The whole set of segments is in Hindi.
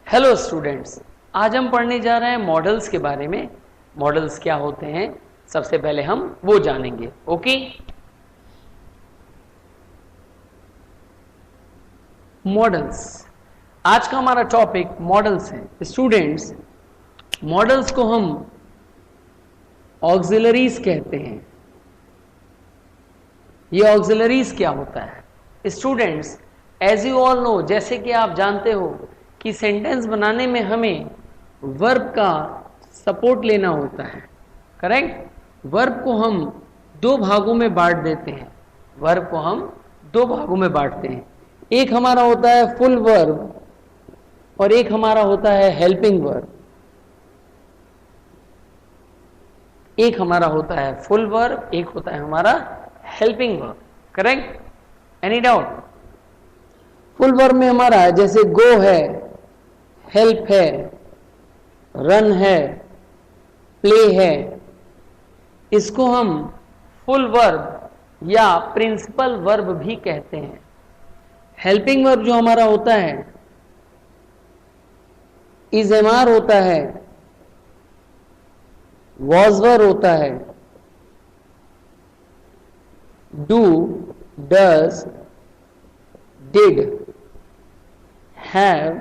हेलो स्टूडेंट्स, आज हम पढ़ने जा रहे हैं मॉडल्स के बारे में। मॉडल्स क्या होते हैं सबसे पहले हम वो जानेंगे। ओके, मॉडल्स, आज का हमारा टॉपिक मॉडल्स है। स्टूडेंट्स, मॉडल्स को हम ऑक्सिलरीज कहते हैं। ये ऑक्सिलरीज क्या होता है? Students, as you all know, जैसे कि आप जानते हो कि सेंटेंस बनाने में हमें वर्ब का सपोर्ट लेना होता है। करेक्ट? वर्ब को हम दो भागों में बांट देते हैं। वर्ब को हम दो भागों में बांटते हैं। एक हमारा होता है फुल वर्ब और एक हमारा होता है हेल्पिंग वर्ब। एक हमारा होता है फुल वर्ब, एक होता है हमारा helping verb. Correct? Any doubt? Full verb में हमारा जैसे गो है, हेल्प है, रन है, प्ले है, इसको हम फुल वर्ब या प्रिंसिपल वर्ब भी कहते हैं। हेल्पिंग वर्ब जो हमारा होता है इज एम आर होता है, वॉज वर होता है, do, does, did, have,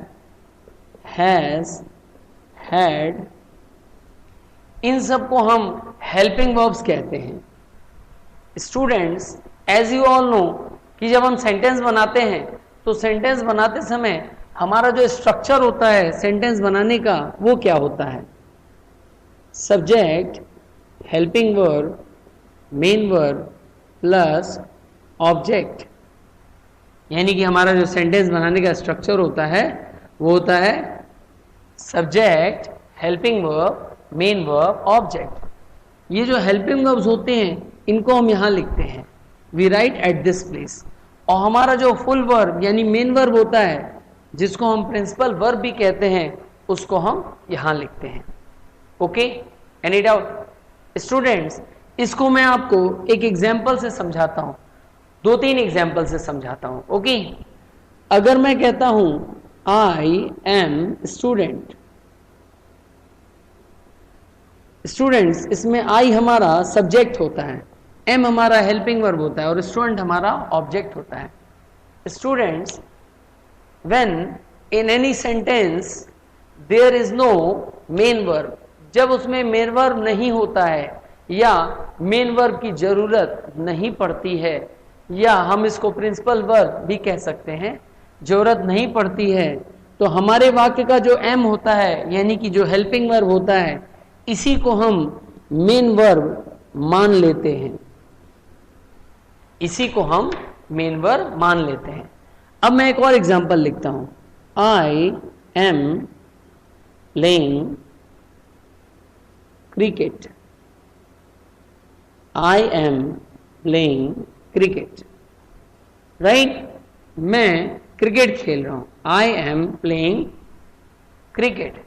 has, had, इन सबको हम हेल्पिंग वर्ब्स कहते हैं। Students, as you all know कि जब हम सेंटेंस बनाते हैं तो सेंटेंस बनाते समय हमारा जो स्ट्रक्चर होता है सेंटेंस बनाने का वो क्या होता है? Subject, helping verb, main verb plus object. यानी कि हमारा जो सेंटेंस बनाने का स्ट्रक्चर होता है वो होता है subject, helping verb, main verb, object. ये जो हेल्पिंग वर्ब्स होते हैं इनको हम यहां लिखते हैं, we write at this place. और हमारा जो फुल वर्ब यानी मेन वर्ब होता है जिसको हम प्रिंसिपल वर्ब भी कहते हैं उसको हम यहां लिखते हैं। Okay, any doubt? स्टूडेंट्स, इसको मैं आपको एक एग्जाम्पल से समझाता हूं, दो तीन एग्जाम्पल से समझाता हूं। ओके, अगर मैं कहता हूं आई एम स्टूडेंट, स्टूडेंट्स, इसमें आई हमारा सब्जेक्ट होता है, एम हमारा हेल्पिंग वर्ब होता है और स्टूडेंट हमारा ऑब्जेक्ट होता है। Students, when in any sentence there is no main verb, जब उसमें मेन वर्ब नहीं होता है या मेन वर्ब की जरूरत नहीं पड़ती है, या हम इसको प्रिंसिपल वर्ब भी कह सकते हैं, जरूरत नहीं पड़ती है, तो हमारे वाक्य का जो एम होता है यानी कि जो हेल्पिंग वर्ब होता है इसी को हम मेन वर्ब मान लेते हैं। इसी को हम मेन वर्ब मान लेते हैं। अब मैं एक और एग्जांपल लिखता हूं, I am playing cricket. I am playing cricket, right? मैं क्रिकेट खेल रहा हूं, आई एम प्लेइंग क्रिकेट।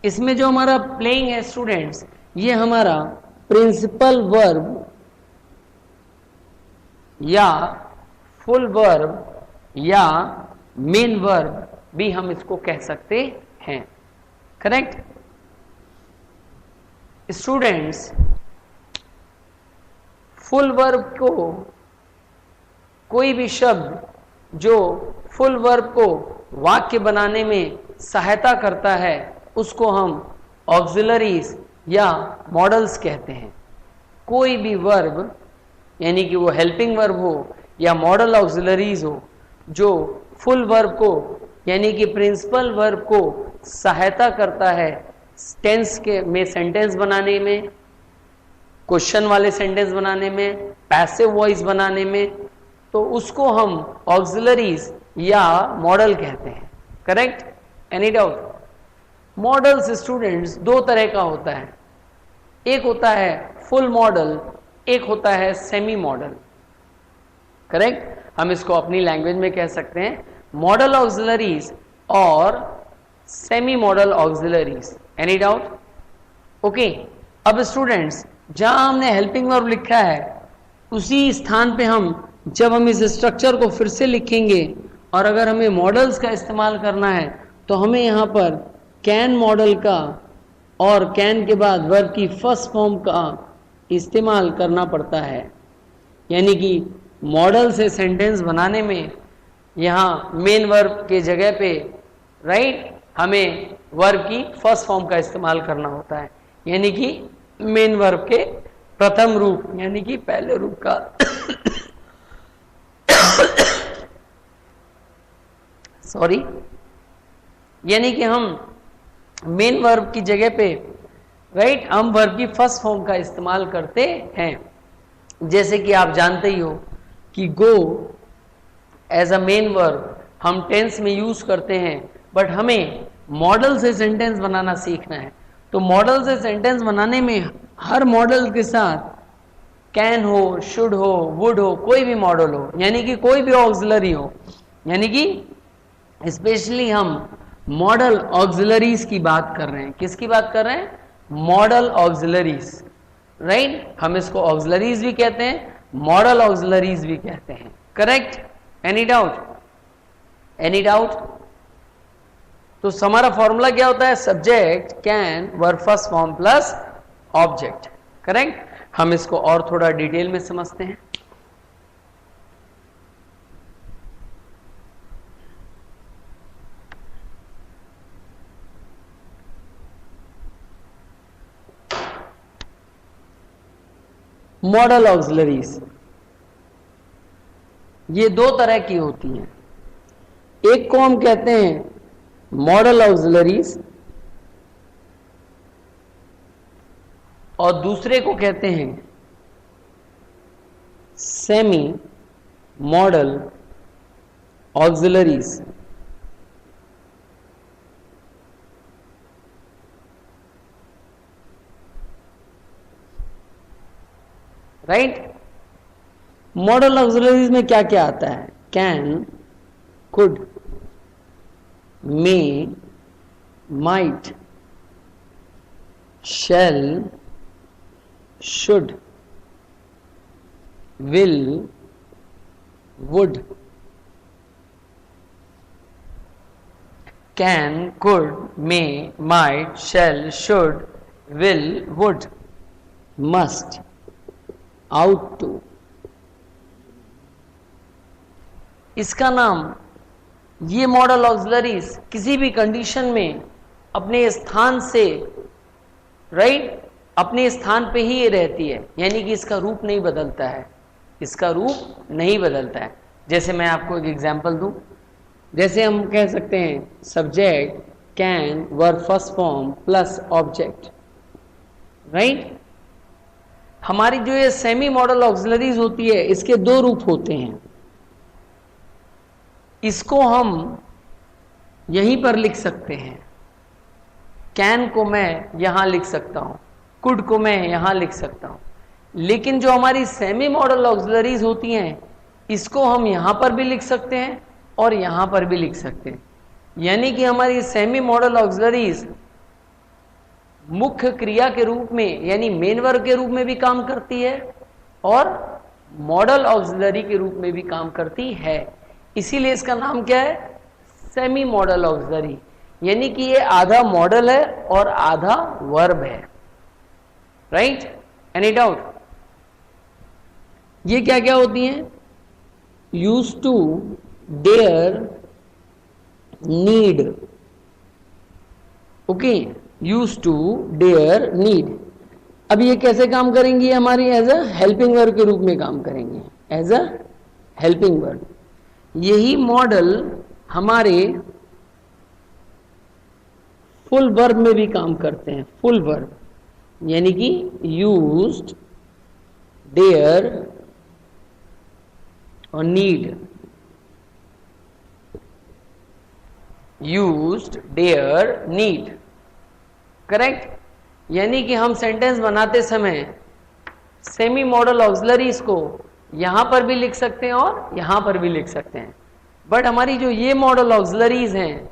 इसमें जो हमारा प्लेइंग है स्टूडेंट्स, ये हमारा प्रिंसिपल वर्ब या फुल वर्ब या मेन वर्ब भी हम इसको कह सकते हैं। करेक्ट? स्टूडेंट्स, फुल वर्ब को कोई भी शब्द जो फुल वर्ब को वाक्य बनाने में सहायता करता है उसको हम ऑक्सिलरीज या मॉडल्स कहते हैं। कोई भी वर्ब यानी कि वो हेल्पिंग वर्ब हो या मॉडल ऑक्सिलरीज हो जो फुल वर्ब को यानी कि प्रिंसिपल वर्ब को सहायता करता है टेंस के में सेंटेंस बनाने में, क्वेश्चन वाले सेंटेंस बनाने में, पैसिव वॉइस बनाने में, तो उसको हम ऑक्सिलरीज या मॉडल कहते हैं। Correct? Any doubt? Models students दो तरह का होता है, एक होता है फुल मॉडल, एक होता है सेमी मॉडल। करेक्ट? हम इसको अपनी लैंग्वेज में कह सकते हैं मॉडल ऑक्सिलरीज और semi model auxiliaries. Any doubt? Okay, अब स्टूडेंट्स जहां हमने हेल्पिंग वर्ब लिखा है उसी स्थान पे हम जब हम इस स्ट्रक्चर को फिर से लिखेंगे और अगर हमें मॉडल्स का इस्तेमाल करना है तो हमें यहाँ पर कैन मॉडल का और कैन के बाद वर्ब की फर्स्ट फॉर्म का इस्तेमाल करना पड़ता है। यानी कि मॉडल से सेंटेंस बनाने में यहाँ मेन वर्ब के जगह पे राइट हमें वर्ब की फर्स्ट फॉर्म का इस्तेमाल करना होता है, यानी कि मेन वर्ब के प्रथम रूप यानी कि पहले रूप का सॉरी, यानी कि हम मेन वर्ब की जगह पे राइट हम वर्ब की फर्स्ट फॉर्म का इस्तेमाल करते हैं। जैसे कि आप जानते ही हो कि go as a main verb हम टेंस में यूज करते हैं, बट हमें मॉडल से सेंटेंस बनाना सीखना है। तो मॉडल से सेंटेंस बनाने में हर मॉडल के साथ कैन हो, शुड हो, वुड हो, कोई भी मॉडल हो, यानी कि कोई भी ऑक्सिलरी हो, यानी कि स्पेशली हम मॉडल ऑक्सिलरीज की बात कर रहे हैं। किसकी बात कर रहे हैं? Model auxiliaries, right. हम इसको ऑक्सिलरीज भी कहते हैं, मॉडल ऑक्सिलरीज भी कहते हैं, correct. Any doubt? Any doubt? तो हमारा फॉर्मूला क्या होता है? Subject can verb first form plus object, correct. हम इसको और थोड़ा डिटेल में समझते हैं। मॉडल ऑक्सिलरीज ये दो तरह की होती हैं। एक को हम कहते हैं मॉडल ऑक्सिलरीज और दूसरे को कहते हैं semi model auxiliaries. Right. Model auxiliaries में क्या क्या आता है? Can, could, may, might, shall, should, will, would, can, could, may, might, shall, should, will, would, must, ought to। इसका नाम ये मॉडल ऑक्सिलरीज किसी भी कंडीशन में अपने स्थान से राइट अपने स्थान पे ही ये रहती है, यानी कि इसका रूप नहीं बदलता है, इसका रूप नहीं बदलता है। जैसे मैं आपको एक एग्जांपल दूं, जैसे हम कह सकते हैं subject can verb first form plus object, right. हमारी जो ये सेमी मॉडल ऑक्सिलरीज होती है इसके दो रूप होते हैं। इसको हम यहीं पर लिख सकते हैं, कैन को मैं यहां लिख सकता हूं, कुड को मैं यहां लिख सकता हूं। लेकिन जो हमारी सेमी मॉडल ऑक्सिलरीज होती हैं इसको हम यहां पर भी लिख सकते हैं और यहां पर भी लिख सकते हैं। यानी कि हमारी सेमी मॉडल ऑक्सिलरीज मुख्य क्रिया के रूप में यानी मेन वर्ब के रूप में भी काम करती है और मॉडल ऑक्सिलरी के रूप में भी काम करती है। इसीलिए इसका नाम क्या है? Semi model auxiliary. यानी कि ये आधा मॉडल है और आधा वर्ब है, राइट। Any doubt? ये क्या क्या होती हैं? Use to, dare, need, okay. Use to, dare, need. अब ये कैसे काम करेंगी? हमारी एज अ हेल्पिंग वर्ब के रूप में काम करेंगे, एज अ हेल्पिंग वर्ब। यही मॉडल हमारे फुल वर्ब में भी काम करते हैं। फुल वर्ब यानी कि यूज्ड, डेयर और need. Used, dare, need, correct. यानी कि हम सेंटेंस बनाते समय सेमी मॉडल ऑक्सिलरीज को यहां पर भी लिख सकते हैं और यहां पर भी लिख सकते हैं। बट हमारी जो ये मॉडल ऑक्सिलरीज हैं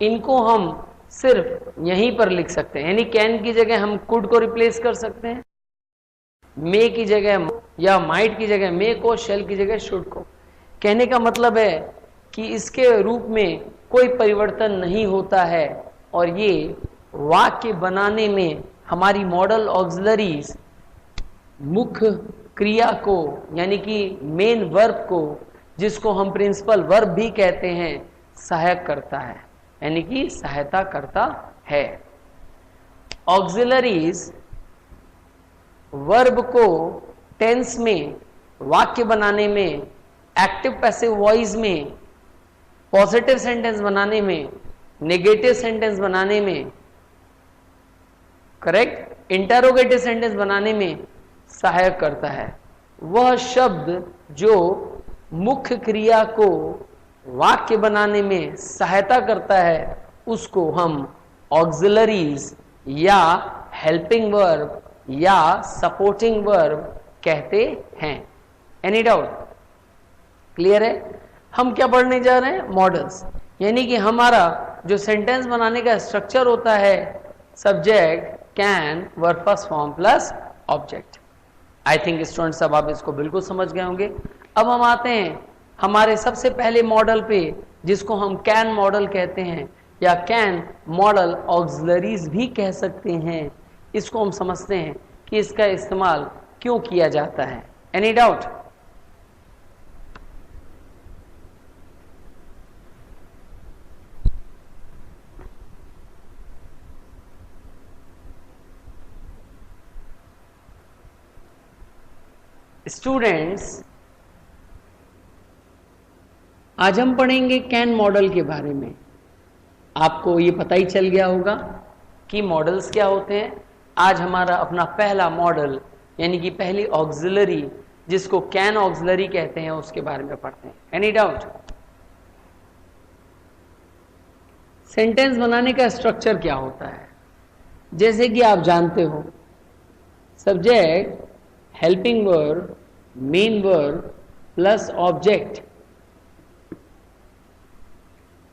इनको हम सिर्फ यहीं पर लिख सकते हैं। यानी कैन की जगह हम कुड को रिप्लेस कर सकते हैं, मे की जगह या माइट की जगह मे को, शेल की जगह शुड को। कहने का मतलब है कि इसके रूप में कोई परिवर्तन नहीं होता है और ये वाक्य बनाने में हमारी मॉडल ऑक्सिलरीज मुख्य क्रिया को यानी कि मेन वर्ब को, जिसको हम प्रिंसिपल वर्ब भी कहते हैं, सहायक करता है, यानी कि सहायता करता है। ऑक्सिलरीज वर्ब को टेंस में, वाक्य बनाने में, एक्टिव पैसिव वॉइस में, पॉजिटिव सेंटेंस बनाने में, नेगेटिव सेंटेंस बनाने में, करेक्ट, इंटरोगेटिव सेंटेंस बनाने में सहायक करता है। वह शब्द जो मुख्य क्रिया को वाक्य बनाने में सहायता करता है उसको हम ऑक्सिलरीज या हेल्पिंग वर्ब या सपोर्टिंग वर्ब कहते हैं। Any doubt? क्लियर है? हम क्या पढ़ने जा रहे हैं? मॉडल्स, यानी कि हमारा जो सेंटेंस बनाने का स्ट्रक्चर होता है, subject, can, verb first form plus object. I think students अब आप इसको बिल्कुल समझ गए होंगे। अब हम आते हैं हमारे सबसे पहले मॉडल पे, जिसको हम कैन मॉडल कहते हैं या कैन मॉडल ऑक्सिलरीज भी कह सकते हैं। इसको हम समझते हैं कि इसका इस्तेमाल क्यों किया जाता है। Any doubt? स्टूडेंट्स, आज हम पढ़ेंगे कैन मॉडल के बारे में। आपको ये पता ही चल गया होगा कि मॉडल्स क्या होते हैं। आज हमारा अपना पहला मॉडल यानी कि पहली ऑक्सिलरी, जिसको कैन ऑक्सिलरी कहते हैं, उसके बारे में पढ़ते हैं। Any doubt? सेंटेंस बनाने का स्ट्रक्चर क्या होता है? जैसे कि आप जानते हो, subject, helping verb, main verb plus object.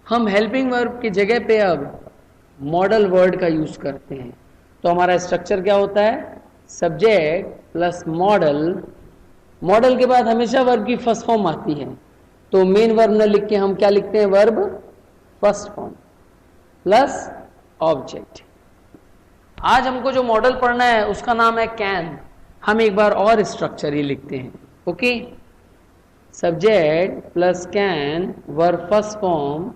हम हेल्पिंग वर्ब की जगह पे अब मॉडल वर्ड का यूज करते हैं। तो हमारा स्ट्रक्चर क्या होता है? Subject plus model. मॉडल के बाद हमेशा वर्ब की फर्स्ट फॉर्म आती है, तो मेन वर्ब न लिख के हम क्या लिखते हैं? Verb first form plus object. आज हमको जो मॉडल पढ़ना है उसका नाम है कैन। हम एक बार और स्ट्रक्चर ही लिखते हैं। Okay, subject plus can, verb first form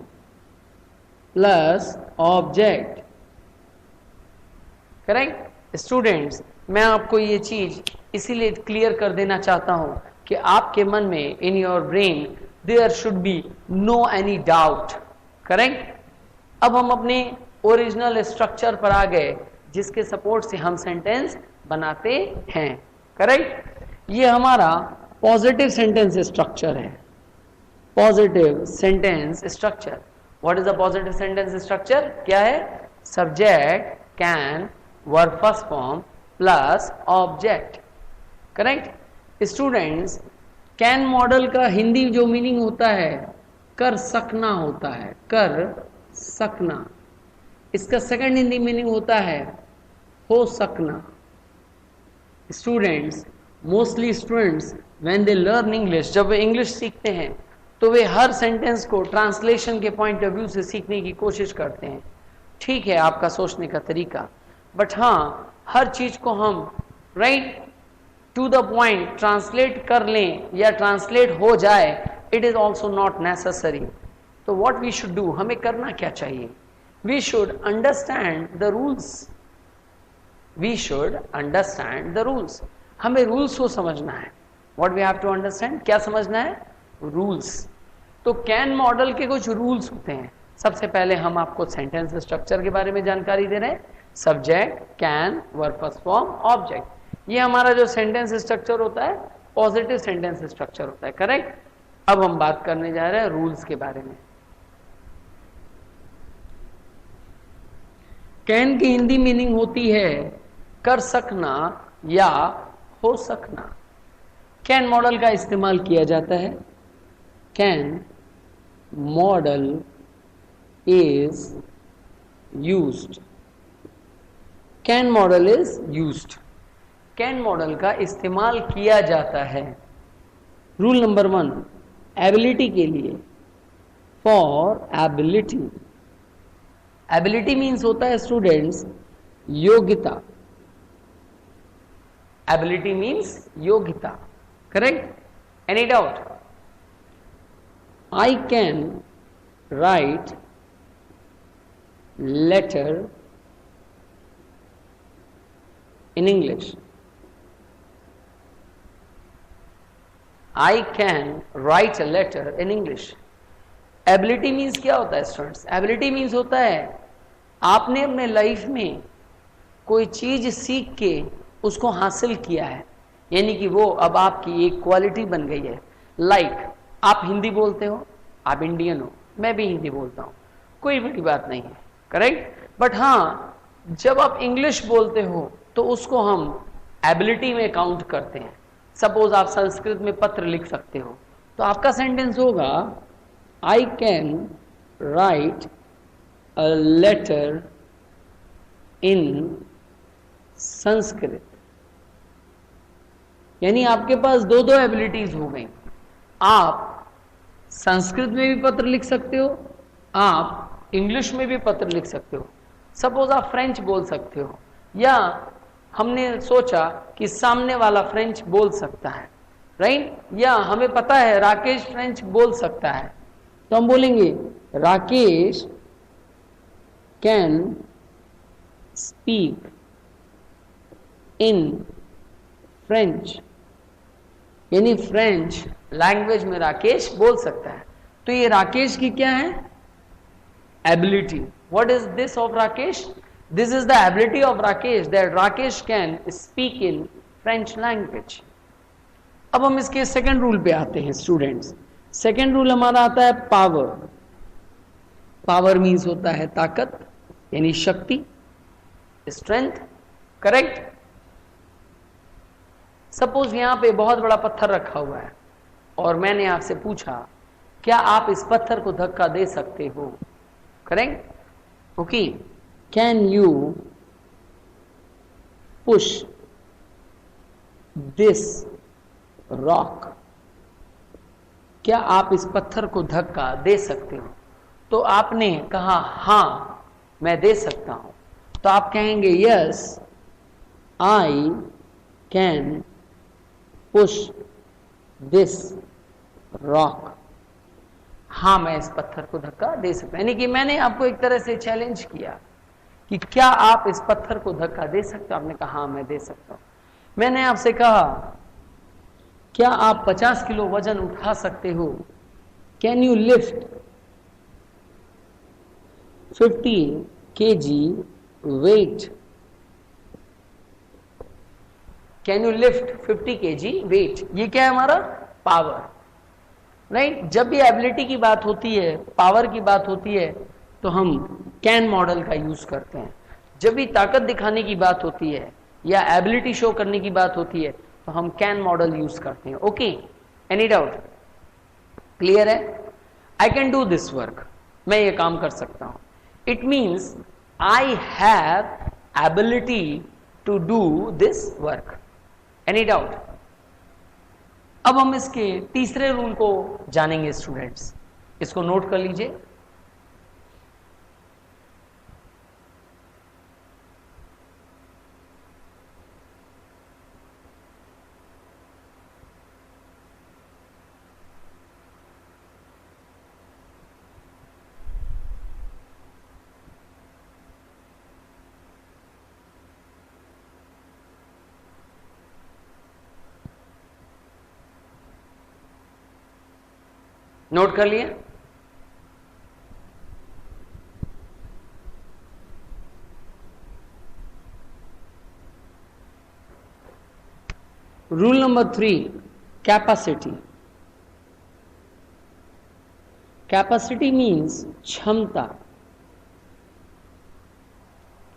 plus object. Correct? Students, मैं आपको ये चीज इसीलिए क्लियर कर देना चाहता हूं कि आपके मन में, in your brain, there should be no any doubt. Correct? अब हम अपने ओरिजिनल स्ट्रक्चर पर आ गए, जिसके सपोर्ट से हम सेंटेंस बनाते हैं। करेक्ट? ये हमारा पॉजिटिव सेंटेंस स्ट्रक्चर है। Positive sentence structure. What is the positive sentence structure? क्या है? Subject, can, verb first form plus object. Correct? Students, can model का हिंदी जो मीनिंग होता है, कर सकना होता है। कर सकना। इसका सेकंड हिंदी मीनिंग होता है हो सकना। Students, mostly students when they learn English, जब वे इंग्लिश सीखते हैं तो वे हर सेंटेंस को ट्रांसलेशन के पॉइंट ऑफ व्यू से सीखने की कोशिश करते हैं। ठीक है आपका सोचने का तरीका, बट हाँ, हर चीज को हम right to the point translate कर लें या ट्रांसलेट हो जाए, it is also not necessary. तो व्हाट वी शुड डू, हमें करना क्या चाहिए? We should understand the rules. We should understand the rules. हमें रूल्स को समझना है। What we have to understand, क्या समझना है? रूल्स। तो कैन मॉडल के कुछ रूल्स होते हैं। सबसे पहले हम आपको सेंटेंस स्ट्रक्चर के बारे में जानकारी दे रहे हैं। Subject, can, verb first form, object. ये हमारा जो सेंटेंस स्ट्रक्चर होता है, पॉजिटिव सेंटेंस स्ट्रक्चर होता है। करेक्ट? अब हम बात करने जा रहे हैं रूल्स के बारे में। कैन की हिंदी मीनिंग होती है कर सकना या हो सकना। कैन मॉडल का इस्तेमाल किया जाता है। Can model is used. Can model is used. Can model का इस्तेमाल किया जाता है। रूल नंबर 1, एबिलिटी के लिए, फॉर एबिलिटी। एबिलिटी मीन्स होता है स्टूडेंट्स योग्यता। एबिलिटी मीन्स योग्यता, correct? Any doubt? I can right letter in English. I can write a letter in English. Ability means क्या होता है स्टूडेंट्स? Ability means होता है आपने अपने लाइफ में कोई चीज सीख के उसको हासिल किया है, यानी कि वो अब आपकी एक क्वालिटी बन गई है। लाइक आप हिंदी बोलते हो, आप इंडियन हो, मैं भी हिंदी बोलता हूँ, कोई बड़ी बात नहीं है, करेक्ट? बट हाँ, जब आप इंग्लिश बोलते हो तो उसको हम एबिलिटी में काउंट करते हैं। सपोज आप संस्कृत में पत्र लिख सकते हो, तो आपका सेंटेंस होगा I can write a letter in Sanskrit. यानी आपके पास दो दो एबिलिटीज हो गई। आप संस्कृत में भी पत्र लिख सकते हो, आप इंग्लिश में भी पत्र लिख सकते हो। सपोज आप फ्रेंच बोल सकते हो, या हमने सोचा कि सामने वाला फ्रेंच बोल सकता है, राइट? या हमें पता है राकेश फ्रेंच बोल सकता है, तो हम बोलेंगे Rakesh can speak in French. यानी फ्रेंच लैंग्वेज में राकेश बोल सकता है। तो ये राकेश की क्या है? Ability. What is this of Rakesh? This is the ability of Rakesh, that Rakesh can speak in French language. अब हम इसके सेकंड रूल पे आते हैं स्टूडेंट्स। सेकंड रूल हमारा आता है पावर। पावर मीन्स होता है ताकत, यानी शक्ति, स्ट्रेंथ, करेक्ट? सपोज यहां पे बहुत बड़ा पत्थर रखा हुआ है और मैंने आपसे पूछा क्या आप इस पत्थर को धक्का दे सकते हो, correct? Okay, can you push this rock? क्या आप इस पत्थर को धक्का दे सकते हो? तो आपने कहा हां मैं दे सकता हूं, तो आप कहेंगे yes I can push this rock. हाँ, मैं इस पत्थर को धक्का दे सकता हूं। यानी कि मैंने आपको एक तरह से चैलेंज किया कि क्या आप इस पत्थर को धक्का दे सकते हो? आपने कहा हाँ मैं दे सकता हूं। मैंने आपसे कहा क्या आप 50 किलो वजन उठा सकते हो? Can you lift 50 kg weight? Can you lift 50 kg weight? ये क्या है हमारा? Power, right? जब भी एबिलिटी की बात होती है, पावर की बात होती है, तो हम कैन मॉडल का यूज करते हैं। जब भी ताकत दिखाने की बात होती है या एबिलिटी शो करने की बात होती है, तो हम कैन मॉडल यूज करते हैं। Okay, any doubt? क्लियर है? I can do this work, मैं ये काम कर सकता हूं। It means I have ability to do this work. Any doubt? अब हम इसके तीसरे रूल को जानेंगे स्टूडेंट्स, इसको नोट कर लीजिए। नोट कर लिए? Rule number 3, capacity. Capacity means क्षमता।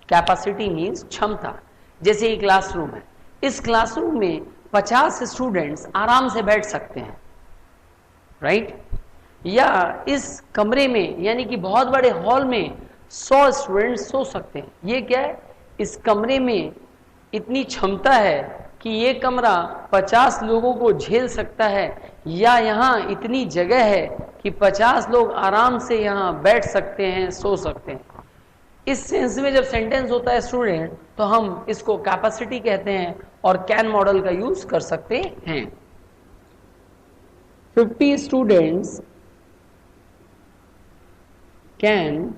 कैपेसिटी मीन्स क्षमता। जैसे ये क्लासरूम है, इस क्लासरूम में 50 स्टूडेंट्स आराम से बैठ सकते हैं, राइट? या इस कमरे में यानी कि बहुत बड़े हॉल में 100 स्टूडेंट्स सो सकते हैं। ये क्या है? इस कमरे में इतनी क्षमता है कि ये कमरा 50 लोगों को झेल सकता है, या यहाँ इतनी जगह है कि 50 लोग आराम से यहाँ बैठ सकते हैं, सो सकते हैं। इस सेंस में जब सेंटेंस होता है स्टूडेंट, तो हम इसको कैपेसिटी कहते हैं और कैन मॉडल का यूज कर सकते हैं। 50 students can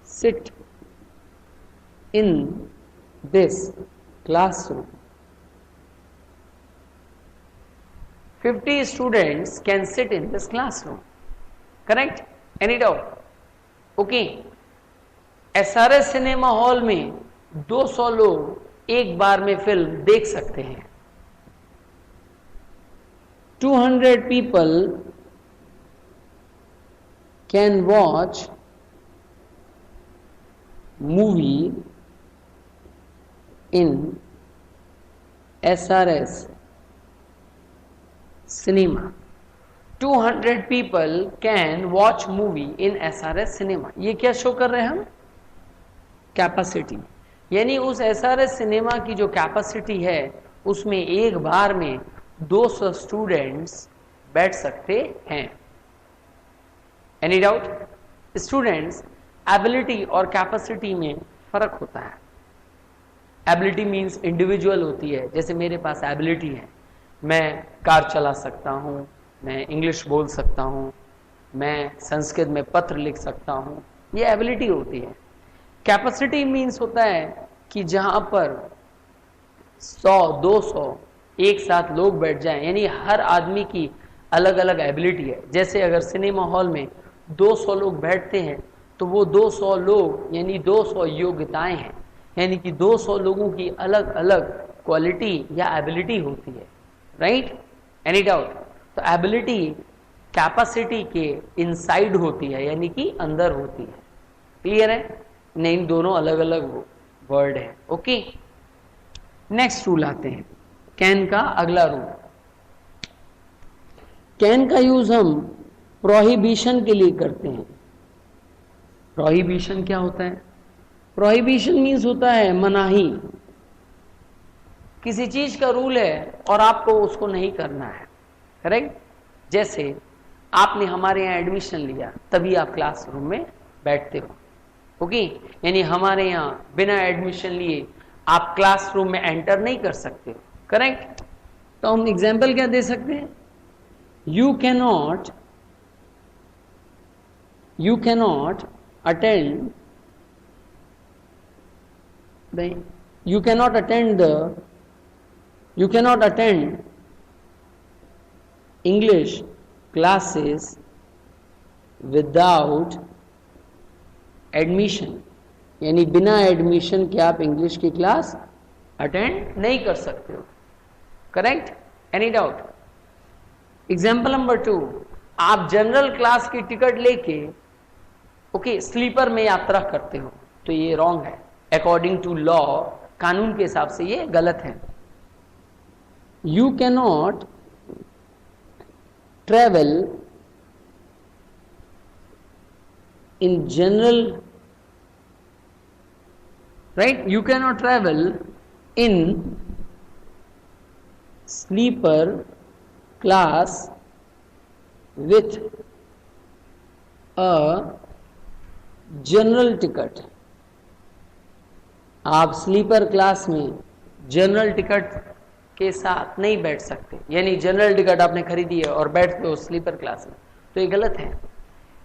sit in this classroom. 50 students can sit in this classroom. Correct? Any doubt? Okay. SRS cinema hall में 200 लोग एक बार में फिल्म देख सकते हैं। 200 people can watch movie in SRS cinema. 200 people can watch movie in SRS cinema. ये क्या शो कर रहे हैं हम? कैपेसिटी, यानी उस SRS सिनेमा की जो कैपेसिटी है उसमें एक बार में 200 स्टूडेंट्स बैठ सकते हैं। Any doubt? स्टूडेंट्स, एबिलिटी और कैपेसिटी में फर्क होता है। एबिलिटी मीन्स इंडिविजुअल होती है, जैसे मेरे पास एबिलिटी है, मैं कार चला सकता हूँ, मैं इंग्लिश बोल सकता हूँ, मैं संस्कृत में पत्र लिख सकता हूँ, ये एबिलिटी होती है। कैपेसिटी मीन्स होता है कि जहाँ पर 100-200 एक साथ लोग बैठ जाएं, यानी हर आदमी की अलग अलग एबिलिटी है। जैसे अगर सिनेमा हॉल में 200 लोग बैठते हैं तो वो 200 लोग यानी 200 योग्यताएं हैं, यानी कि 200 लोगों की अलग अलग क्वालिटी या एबिलिटी होती है। राइट? Any doubt? तो एबिलिटी कैपेसिटी के इनसाइड होती है, यानी कि अंदर होती है। क्लियर है? नहीं, दोनों अलग अलग वर्ड है। ओके, नेक्स्ट रूल आते हैं, कैन का अगला रूल। कैन का यूज हम प्रोहिबिशन के लिए करते हैं। प्रोहिबिशन क्या होता है? प्रोहिबिशन मीन्स होता है मनाही। किसी चीज का रूल है और आपको उसको नहीं करना है। करेक्ट? जैसे आपने हमारे यहाँ एडमिशन लिया, तभी आप क्लासरूम में बैठते हो। ओके, यानी हमारे यहाँ बिना एडमिशन लिए आप क्लासरूम में एंटर नहीं कर सकते। करेक्ट? तो हम एग्जाम्पल क्या दे सकते हैं? You cannot attend English classes without admission, यानी बिना एडमिशन के आप इंग्लिश की क्लास अटेंड नहीं कर सकते हो। Correct? Any doubt? Example number 2, आप जनरल क्लास की टिकट लेके स्लीपर में यात्रा करते हो, तो ये रॉन्ग है। अकॉर्डिंग टू लॉ, कानून के हिसाब से ये गलत है। You cannot travel in general, right? You cannot travel in sleeper class with a general ticket. आप स्लीपर क्लास में जनरल टिकट के साथ नहीं बैठ सकते, यानी जनरल टिकट आपने खरीदी है और बैठते हो स्लीपर क्लास में, तो ये गलत है।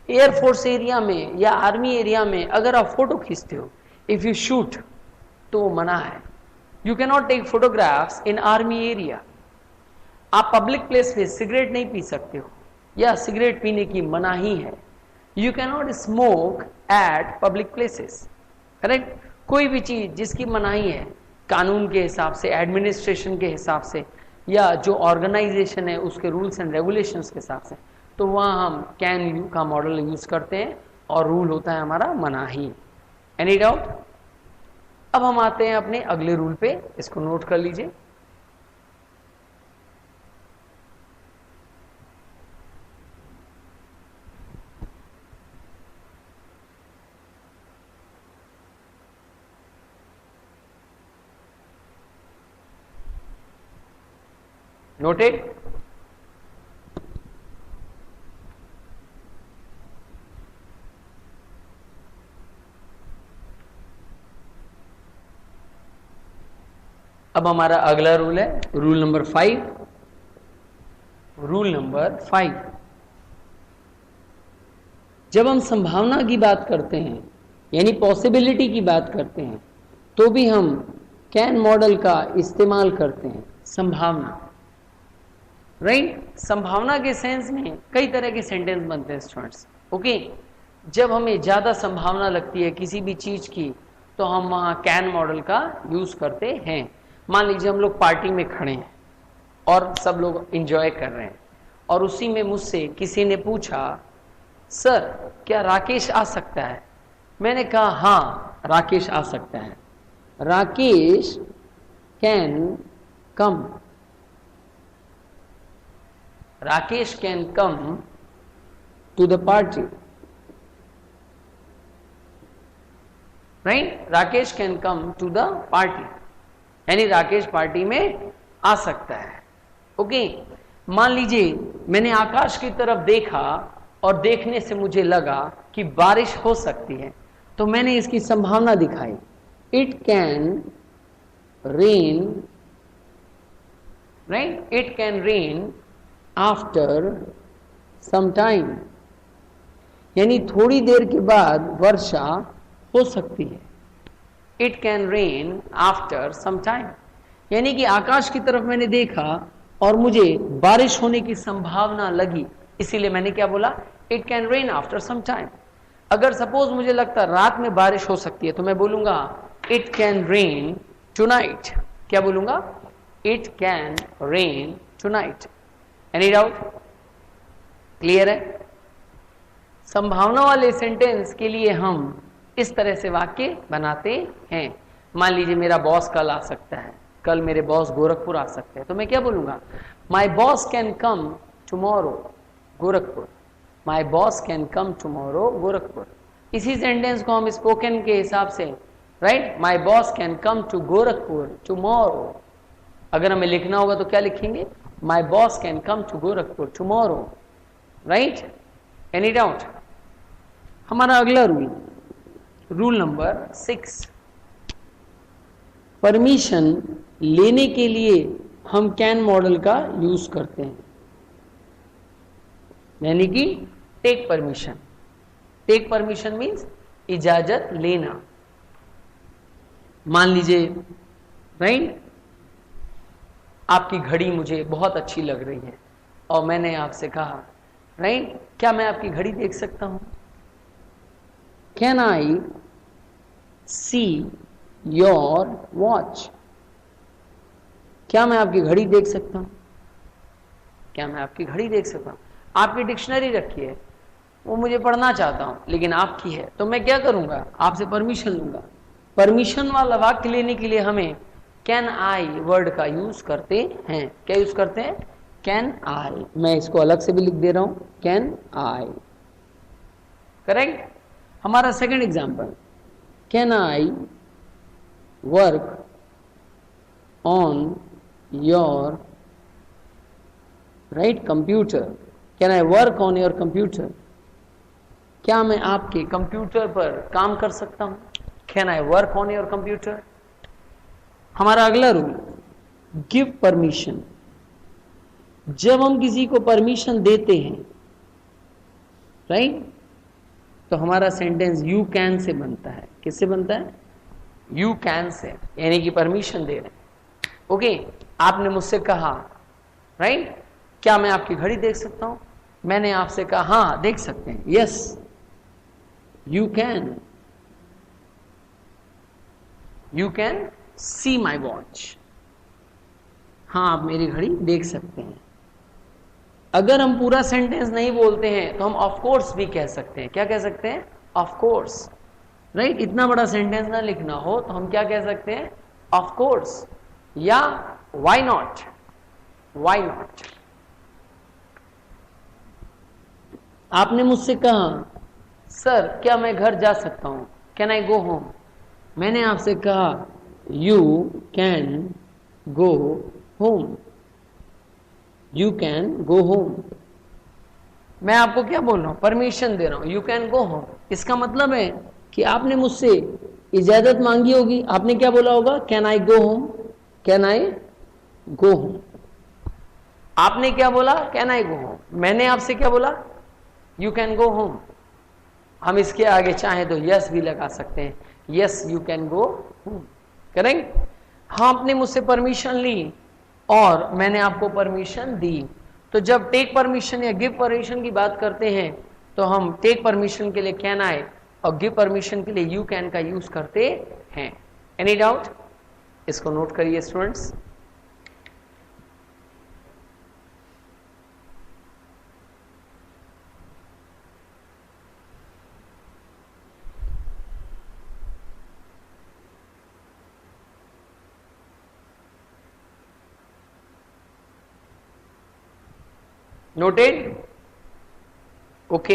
एयरफोर्स एरिया में या आर्मी एरिया में अगर आप फोटो खींचते हो, इफ यू शूट, तो वो मना है। You can not take photographs in army area. आप पब्लिक प्लेस में सिगरेट नहीं पी सकते हो, या सिगरेट पीने की मनाही है। You can not smoke at public places. Correct? कोई भी चीज जिसकी मनाही है कानून के हिसाब से, एडमिनिस्ट्रेशन के हिसाब से, या जो ऑर्गेनाइजेशन है उसके रूल्स एंड रेगुलेशंस के हिसाब से, तो वहाँ हम कैन यू का मॉडल यूज करते हैं और रूल होता है हमारा मनाही। Any doubt? अब हम आते हैं अपने अगले रूल पे, इसको नोट कर लीजिए। नोटेड? अब हमारा अगला रूल है रूल नंबर 5। रूल नंबर 5, जब हम संभावना की बात करते हैं यानी पॉसिबिलिटी की बात करते हैं तो भी हम कैन मॉडल का इस्तेमाल करते हैं। संभावना, राइट? संभावना के सेंस में कई तरह के सेंटेंस बनते हैं स्टूडेंट्स। ओके, जब हमें ज्यादा संभावना लगती है किसी भी चीज की तो हम वहां कैन मॉडल का यूज करते हैं। मान लीजिए हम लोग पार्टी में खड़े हैं और सब लोग एंजॉय कर रहे हैं और उसी में मुझसे किसी ने पूछा, सर क्या राकेश आ सकता है? मैंने कहा हाँ राकेश आ सकता है। Rakesh can come, Rakesh can come to the party, right? Rakesh can come to the party, यानी राकेश पार्टी में आ सकता है। ओके, मान लीजिए मैंने आकाश की तरफ देखा और देखने से मुझे लगा कि बारिश हो सकती है तो मैंने इसकी संभावना दिखाई। It can rain, right? It can rain after some time, यानी थोड़ी देर के बाद वर्षा हो सकती है। It can rain after some time, यानी कि आकाश की तरफ मैंने देखा और मुझे बारिश होने की संभावना लगी, इसीलिए मैंने क्या बोला? It can rain after some time. अगर सपोज मुझे लगता रात में बारिश हो सकती है तो मैं बोलूंगा इट कैन रेन टुनाइट। क्या बोलूंगा? It can rain tonight. Any doubt? Clear है? संभावना वाले सेंटेंस के लिए हम इस तरह से वाक्य बनाते हैं। मान लीजिए मेरा बॉस कल आ सकता है, कल मेरे बॉस गोरखपुर आ सकते हैं तो मैं क्या बोलूंगा? My boss can come tomorrow Gorakhpur. My boss can come tomorrow Gorakhpur. इसी सेंटेंस को हम स्पोकन के हिसाब से, right? My boss can come to Gorakhpur tomorrow. अगर हमें लिखना होगा तो क्या लिखेंगे? My boss can come to Gorakhpur tomorrow, right? Any doubt? हमारा अगला रूल, रूल नंबर 6, परमिशन लेने के लिए हम कैन मॉडल का यूज करते हैं, यानी कि take permission. Take permission means इजाजत लेना। मान लीजिए, राइट, आपकी घड़ी मुझे बहुत अच्छी लग रही है और मैंने आपसे कहा, राइट, क्या मैं आपकी घड़ी देख सकता हूं? Can I see your watch? क्या मैं आपकी घड़ी देख सकता हूं? क्या मैं आपकी घड़ी देख सकता हूं? आपकी डिक्शनरी रखी है, वो मुझे पढ़ना चाहता हूं लेकिन आपकी है, तो मैं क्या करूंगा? आपसे परमिशन लूंगा। परमिशन वाला वाक्य लेने के लिए हमें कैन आई वर्ड का यूज करते हैं। क्या यूज करते हैं? Can I. मैं इसको अलग से भी लिख दे रहा हूं, कैन आई। करेक्ट? हमारा second example, can I work on your right computer? Can I work on your computer? क्या मैं आपके कंप्यूटर पर काम कर सकता हूं? Can I work on your computer? हमारा अगला रूल, गिव परमिशन। जब हम किसी को परमिशन देते हैं, राइट, तो हमारा सेंटेंस यू कैन से बनता है। किससे बनता है? यू कैन से, यानी कि परमिशन दे रहे हैं। ओके, आपने मुझसे कहा, राइट, क्या मैं आपकी घड़ी देख सकता हूं? मैंने आपसे कहा हाँ देख सकते हैं, yes you can, you can see my watch. हाँ आप मेरी घड़ी देख सकते हैं। अगर हम पूरा सेंटेंस नहीं बोलते हैं तो हम ऑफ कोर्स भी कह सकते हैं। क्या कह सकते हैं? Of course, right? इतना बड़ा सेंटेंस ना लिखना हो तो हम क्या कह सकते हैं? ऑफ कोर्स, या व्हाई नॉट, व्हाई नॉट। आपने मुझसे कहा सर क्या मैं घर जा सकता हूं? Can I go home? मैंने आपसे कहा you can go home, you can go home. मैं आपको क्या बोल रहा हूं? परमिशन दे रहा हूं, यू कैन गो होम। इसका मतलब है कि आपने मुझसे इजाजत मांगी होगी, आपने क्या बोला होगा? Can I go home? Can I go home. आपने क्या बोला? Can I go home. मैंने आपसे क्या बोला? You can go home. हम इसके आगे चाहें तो यस भी लगा सकते हैं, yes you can go home. Correct? हाँ, आपने मुझसे परमिशन ली और मैंने आपको परमिशन दी। तो जब टेक परमिशन या गिव परमिशन की बात करते हैं तो हम टेक परमिशन के लिए कैन आई और गिव परमिशन के लिए यू कैन का यूज करते हैं। Any doubt? इसको नोट करिए स्टूडेंट्स। नोटेड? ओके।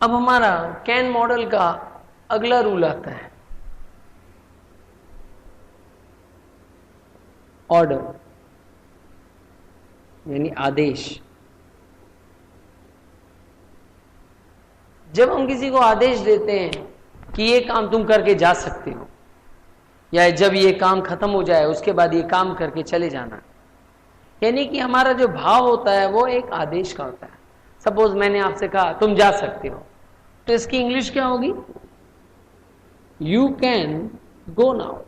अब हमारा कैन मॉडल का अगला रूल आता है ऑर्डर, यानी आदेश। जब हम किसी को आदेश देते हैं कि ये काम तुम करके जा सकते हो, या जब ये काम खत्म हो जाए उसके बाद ये काम करके चले जाना, यानी कि हमारा जो भाव होता है वो एक आदेश का होता है। सपोज मैंने आपसे कहा तुम जा सकते हो, तो इसकी इंग्लिश क्या होगी? You can go now.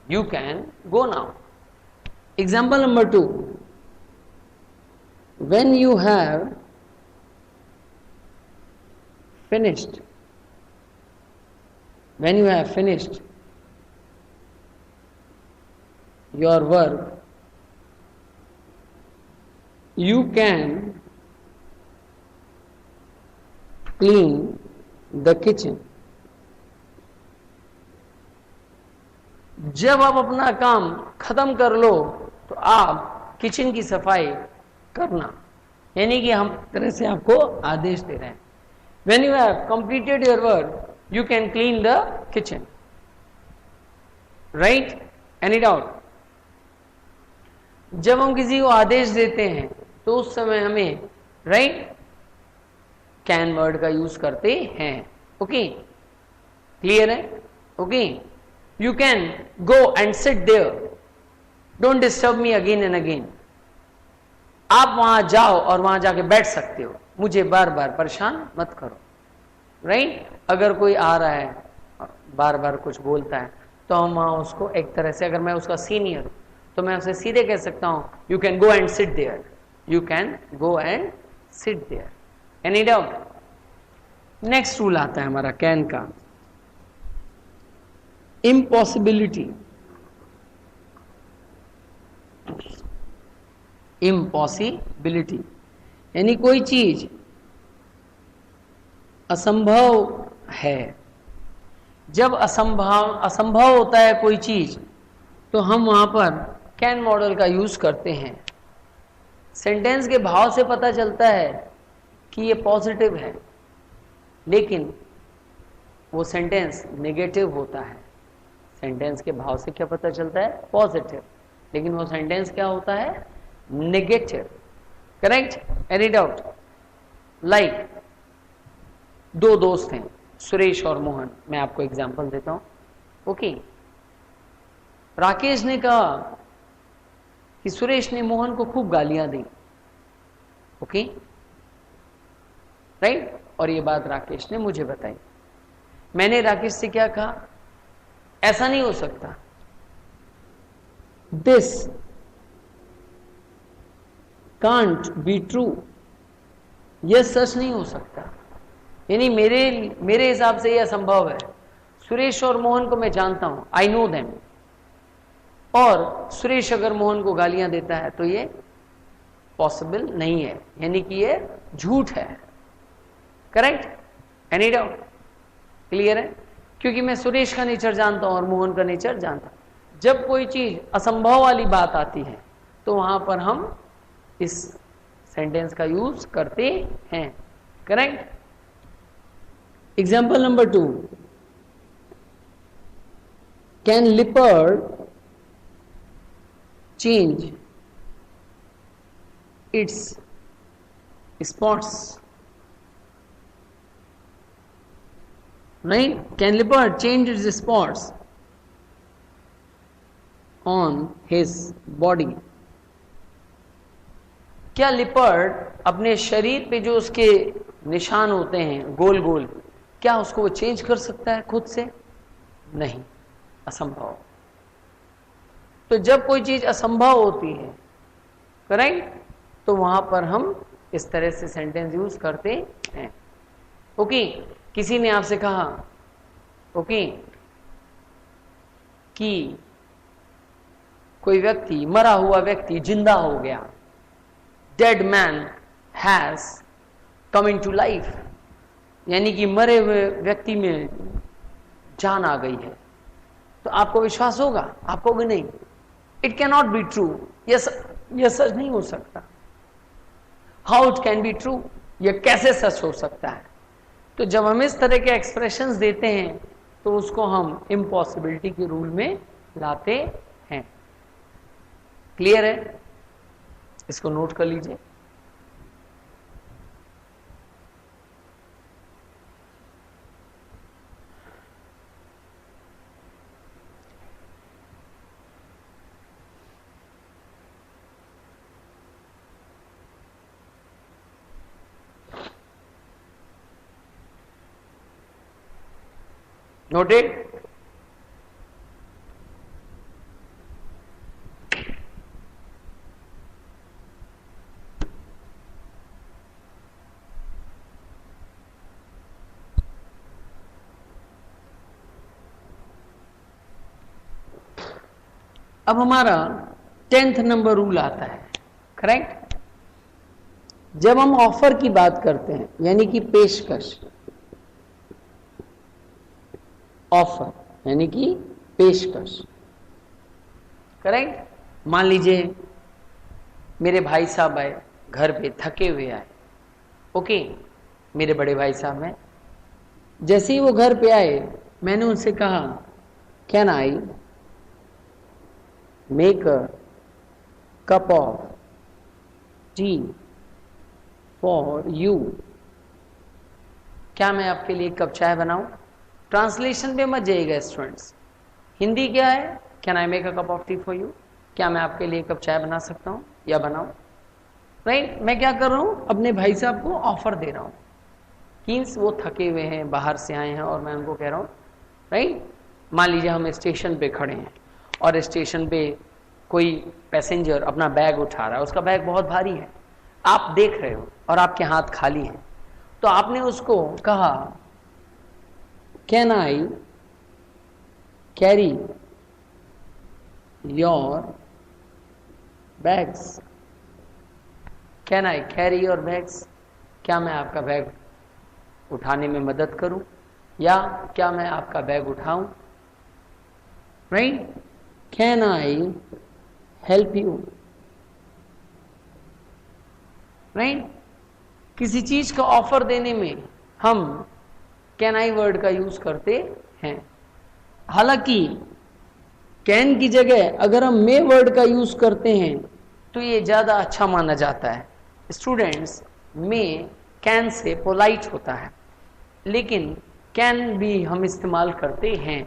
You can go now. Example number 2, when you have finished, when you have finished your work, you can clean the kitchen. जब आप अपना काम खत्म कर लो तो आप किचन की सफाई करना, यानी कि हम तरह से आपको आदेश दे रहे हैं। When you have completed your work, you can clean the kitchen. Right? Any doubt? जब हम किसी को आदेश देते हैं तो उस समय हमें राइट कैन वर्ड का यूज करते हैं। ओके, क्लियर है? Okay, you can go and sit there, don't disturb me again and again. आप वहां जाओ और वहां जाके बैठ सकते हो, मुझे बार बार परेशान मत करो। राइट? अगर कोई आ रहा है बार बार कुछ बोलता है तो हम वहां उसको एक तरह से, अगर मैं उसका सीनियर तो मैं उसे सीधे कह सकता हूं you can go and sit there, you can go and sit there. Any doubt? Next rule आता है हमारा कैन का, इम्पॉसिबिलिटी। इम्पॉसिबिलिटी यानी कोई चीज असंभव है। जब असंभव होता है कोई चीज तो हम वहां पर कैन मॉडल का यूज करते हैं। सेंटेंस के भाव से पता चलता है कि ये पॉजिटिव है, लेकिन वो सेंटेंस नेगेटिव होता है। सेंटेंस के भाव से क्या पता चलता है? पॉजिटिव, लेकिन वो सेंटेंस क्या होता है? Negative. Correct? Any doubt? Like दो दोस्त हैं, सुरेश और मोहन। मैं आपको एग्जांपल देता हूं। ओके, राकेश ने कहा कि सुरेश ने मोहन को खूब गालियां दी। Okay, right? और ये बात राकेश ने मुझे बताई। मैंने राकेश से क्या कहा? ऐसा नहीं हो सकता, दिस कांट बी ट्रू, यह सच नहीं हो सकता। यानी मेरे हिसाब से यह असंभव है। सुरेश और मोहन को मैं जानता हूं, आई नो देम, और सुरेश अगर मोहन को गालियां देता है तो ये पॉसिबल नहीं है, यानी कि ये झूठ है। करेक्ट? Any doubt? क्लियर है? क्योंकि मैं सुरेश का नेचर जानता हूं और मोहन का नेचर जानता हूं। जब कोई चीज असंभव वाली बात आती है तो वहां पर हम इस सेंटेंस का यूज करते हैं। Correct? Example number 2, can leopard change it's spots? Right? Can leopard change its spots on his body? क्या लिपर्ड अपने शरीर पे जो उसके निशान होते हैं गोल गोल, क्या उसको वो चेंज कर सकता है खुद से? नहीं, असंभव। तो जब कोई चीज असंभव होती है, करेक्ट, तो वहां पर हम इस तरह से सेंटेंस यूज करते हैं। ओके, किसी ने आपसे कहा ओके कि कोई व्यक्ति, मरा हुआ व्यक्ति जिंदा हो गया, dead man has come into life, यानी कि मरे हुए व्यक्ति में जान आ गई है, तो आपको विश्वास होगा? आप कहोगे नहीं, it can not be true, यह सच नहीं हो सकता। How it can be true, यह कैसे सच हो सकता है? तो जब हम इस तरह के एक्सप्रेशंस देते हैं तो उसको हम इम्पॉसिबिलिटी के रूल में लाते हैं। क्लियर है? इसको नोट कर लीजिए। Noted? अब हमारा 10th नंबर रूल आता है, करेक्ट? जब हम ऑफर की बात करते हैं, यानी कि पेशकश, ऑफर यानी कि पेशकश, करेक्ट? मान लीजिए मेरे भाई साहब आए घर पे, थके हुए आए, ओके, मेरे बड़े भाई साहब हैं। जैसे ही वो घर पे आए, मैंने उनसे कहा, can I make a cup of T for you? क्या मैं आपके लिए एक कप चाय बनाऊं? ट्रांसलेशन पे मत जाइएगा स्टूडेंट्स। हिंदी क्या है? Can I make a cup of T for you? क्या मैं आपके लिए कप चाय बना सकता हूँ या बनाऊं? राइट? मैं क्या कर रहा हूँ? अपने भाई साहब को ऑफर दे रहा हूँ कि वो थके हुए हैं, बाहर से आए हैं, और मैं उनको कह रहा हूँ, राइट? मान लीजिए हम स्टेशन पे खड़े हैं और स्टेशन पे कोई पैसेंजर अपना बैग उठा रहा है, उसका बैग बहुत भारी है, आप देख रहे हो और आपके हाथ खाली हैं, तो आपने उसको कहा, can I carry your bags? Can I carry your bags? क्या मैं आपका बैग उठाने में मदद करूं, या क्या मैं आपका बैग उठाऊं? Right? Can I help you? Right? किसी चीज का ऑफर देने में हम कैन आई वर्ड का यूज करते हैं। हालांकि कैन की जगह अगर हम मे वर्ड का यूज करते हैं तो ये ज्यादा अच्छा माना जाता है। Students, may can say polite होता है, लेकिन कैन भी हम इस्तेमाल करते हैं।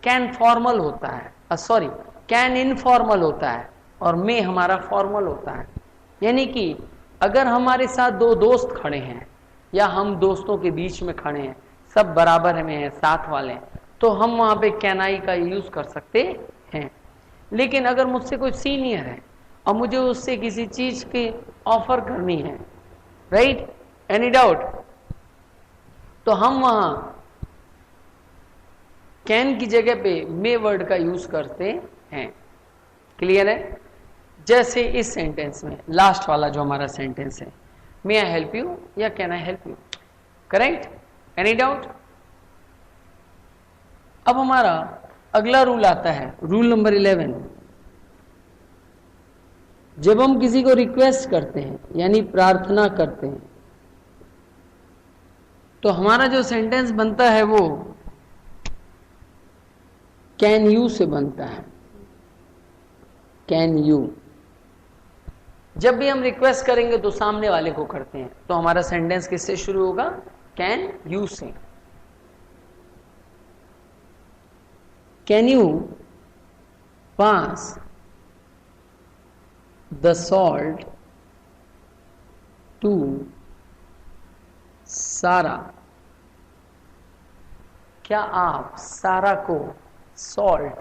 कैन फॉर्मल होता है, सॉरी, कैन इनफॉर्मल होता है, और मे हमारा फॉर्मल होता है। यानी कि अगर हमारे साथ दो दोस्त खड़े हैं या हम दोस्तों के बीच में खड़े हैं, सब बराबर में हैं, साथ वाले हैं, तो हम वहां पे कैन आई का यूज कर सकते हैं। लेकिन अगर मुझसे कोई सीनियर है और मुझे उससे किसी चीज की ऑफर करनी है, राइट, एनी डाउट, तो हम वहां कैन की जगह पे मे वर्ड का यूज करते हैं। क्लियर है? जैसे इस सेंटेंस में लास्ट वाला जो हमारा सेंटेंस है, मे आई हेल्प यू या can I help you? Correct? Any doubt? अब हमारा अगला रूल आता है, रूल नंबर 11। जब हम किसी को रिक्वेस्ट करते हैं यानी प्रार्थना करते हैं, तो हमारा जो सेंटेंस बनता है वो कैन यू से बनता है, कैन यू। जब भी हम रिक्वेस्ट करेंगे तो सामने वाले को करते हैं, तो हमारा सेंटेंस किससे शुरू होगा? Can you say. Can you pass the salt to Sara? क्या आप सारा को सॉल्ट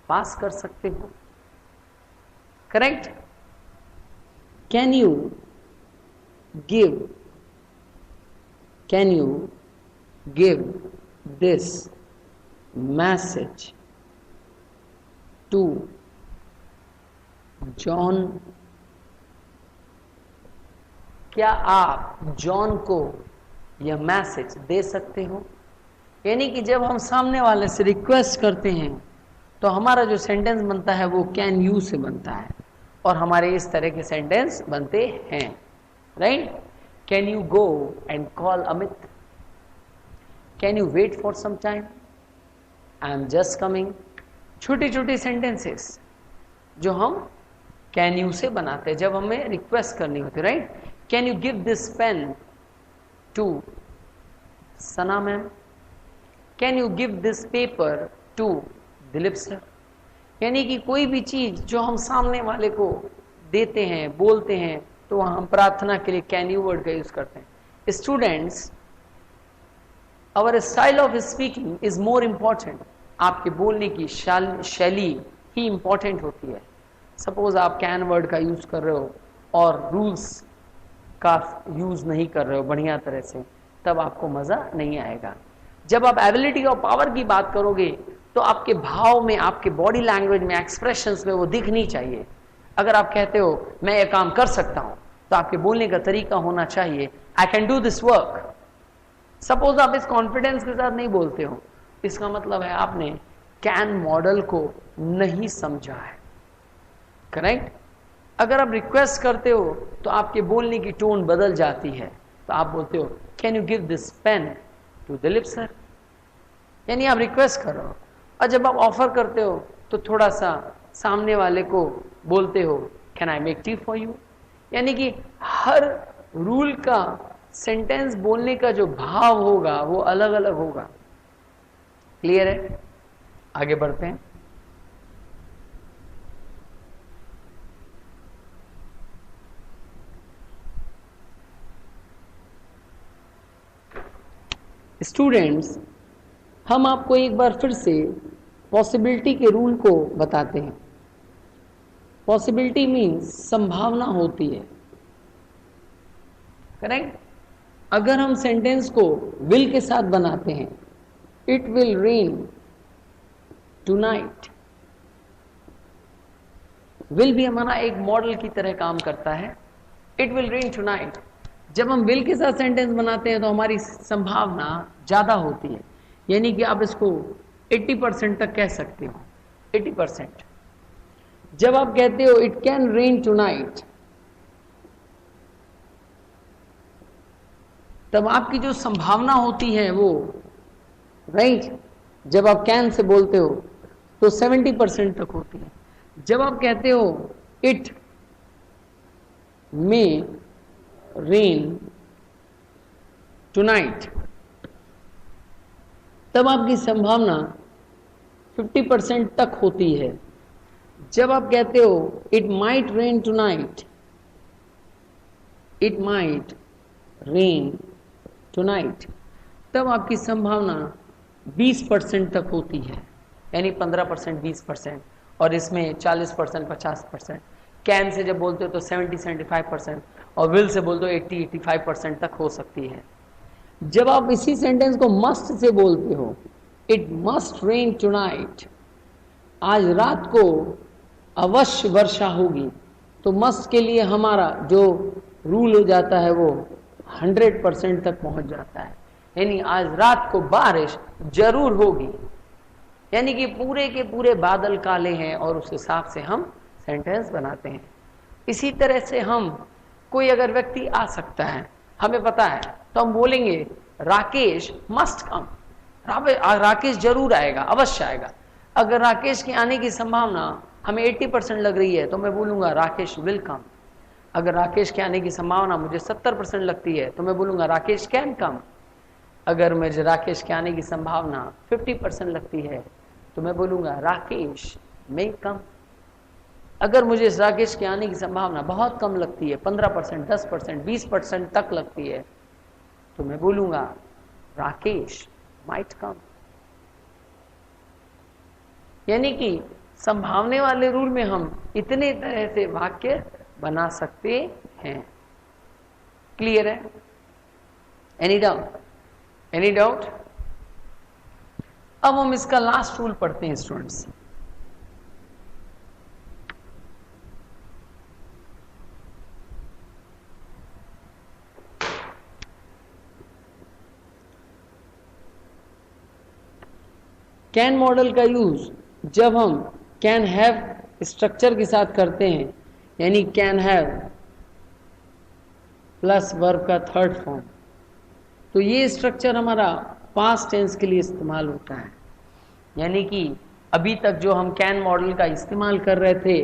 पास कर सकते हो? Correct. Can you give this message to John? क्या आप जॉन को यह मैसेज दे सकते हो? यानी कि जब हम सामने वाले से रिक्वेस्ट करते हैं तो हमारा जो सेंटेंस बनता है वो कैन यू से बनता है, और हमारे इस तरह के सेंटेंस बनते हैं, right? Can you go and call Amit? Can you wait for some time? I am just coming. छोटी छोटी सेंटेंसेस जो हम कैन यू से बनाते हैं जब हमें रिक्वेस्ट करनी होती है, right? Can you give this pen to Sana ma'am? Can you give this paper to Dilip sir? यानी कि कोई भी चीज जो हम सामने वाले को देते हैं, बोलते हैं, तो वहां हम प्रार्थना के लिए कैन यू वर्ड का यूज करते हैं। Students, our style of speaking is more important. आपके बोलने की शैली ही इंपॉर्टेंट होती है। सपोज आप कैन वर्ड का यूज कर रहे हो और रूल्स का यूज नहीं कर रहे हो बढ़िया तरह से, तब आपको मजा नहीं आएगा। जब आप एबिलिटी और पावर की बात करोगे तो आपके भाव में, आपके बॉडी लैंग्वेज में, एक्सप्रेशंस में वो दिखनी चाहिए। अगर आप कहते हो मैं ये काम कर सकता हूं, तो आपके बोलने का तरीका होना चाहिए आई can do this work. Suppose आप इस कॉन्फिडेंस के साथ नहीं बोलते हो, इसका मतलब है आपने कैन मॉडल को नहीं समझा है, करेक्ट? अगर आप रिक्वेस्ट करते हो तो आपके बोलने की टोन बदल जाती है, तो आप बोलते हो can you give this pen to Dilip sir? यानी आप रिक्वेस्ट कर रहे हो। और जब आप ऑफर करते हो तो थोड़ा सा सामने वाले को बोलते हो can I make tea for you? यानी कि हर रूल का सेंटेंस बोलने का जो भाव होगा वो अलग अलग होगा। क्लियर है? आगे बढ़ते हैं। स्टूडेंट्स, हम आपको एक बार फिर से पॉसिबिलिटी के रूल को बताते हैं। पॉसिबिलिटी मीन्स संभावना होती है, करेक्ट? अगर हम सेंटेंस को विल के साथ बनाते हैं, it will rain tonight. Will भी हमारा एक मॉडल की तरह काम करता है। It will rain tonight. जब हम विल के साथ सेंटेंस बनाते हैं तो हमारी संभावना ज्यादा होती है, यानी कि आप इसको 80% तक कह सकते हो। 80%। जब आप कहते हो इट कैन रेन टुनाइट, तब आपकी जो संभावना होती है वो, राइट, जब आप कैन से बोलते हो तो 70% तक होती है। जब आप कहते हो इट मे रेन टुनाइट, तब आपकी संभावना 50% तक होती है। जब आप कहते हो it might rain tonight, it might rain tonight, तब आपकी संभावना 20% तक होती है, यानी 15% 20%, और इसमें 40% 50%। कैन से जब बोलते हो तो 70-75%, और विल से बोलते हो 80-85% तक हो सकती है। जब आप इसी सेंटेंस को मस्ट से बोलते हो, इट मस्ट रेन टुनाइट, आज रात को अवश्य वर्षा होगी, तो मस्ट के लिए हमारा जो रूल हो जाता है वो 100% तक पहुंच जाता है, यानी आज रात को बारिश जरूर होगी। यानी कि पूरे के पूरे बादल काले हैं और उस हिसाब से हम सेंटेंस बनाते हैं। इसी तरह से हम, कोई अगर व्यक्ति आ सकता है, हमें पता है, तो हम बोलेंगे राकेश मस्ट कम, राकेश जरूर आएगा, अवश्य आएगा। अगर राकेश के आने की संभावना हमें 80% लग रही है तो मैं बोलूंगा राकेश विल कम। अगर राकेश के आने की संभावना मुझे 70% लगती है तो मैं बोलूंगा राकेश कैन कम। अगर मुझे राकेश के आने की संभावना 50% लगती है तो मैं बोलूंगा राकेश मे कम। अगर मुझे इस राकेश के आने की संभावना बहुत कम लगती है, 15%, 10%, 20% तक लगती है, तो मैं बोलूंगा राकेश माइट कम। यानी कि संभावने वाले रूल में हम इतने तरह से वाक्य बना सकते हैं। क्लियर है? Any doubt? Any doubt? अब हम इसका लास्ट रूल पढ़ते हैं स्टूडेंट्स। कैन मॉडल का यूज जब हम कैन हैव स्ट्रक्चर के साथ करते हैं, यानी कैन हैव प्लस वर्ब का थर्ड फॉर्म, तो ये स्ट्रक्चर हमारा पास्ट टेंस के लिए इस्तेमाल होता है। यानी कि अभी तक जो हम कैन मॉडल का इस्तेमाल कर रहे थे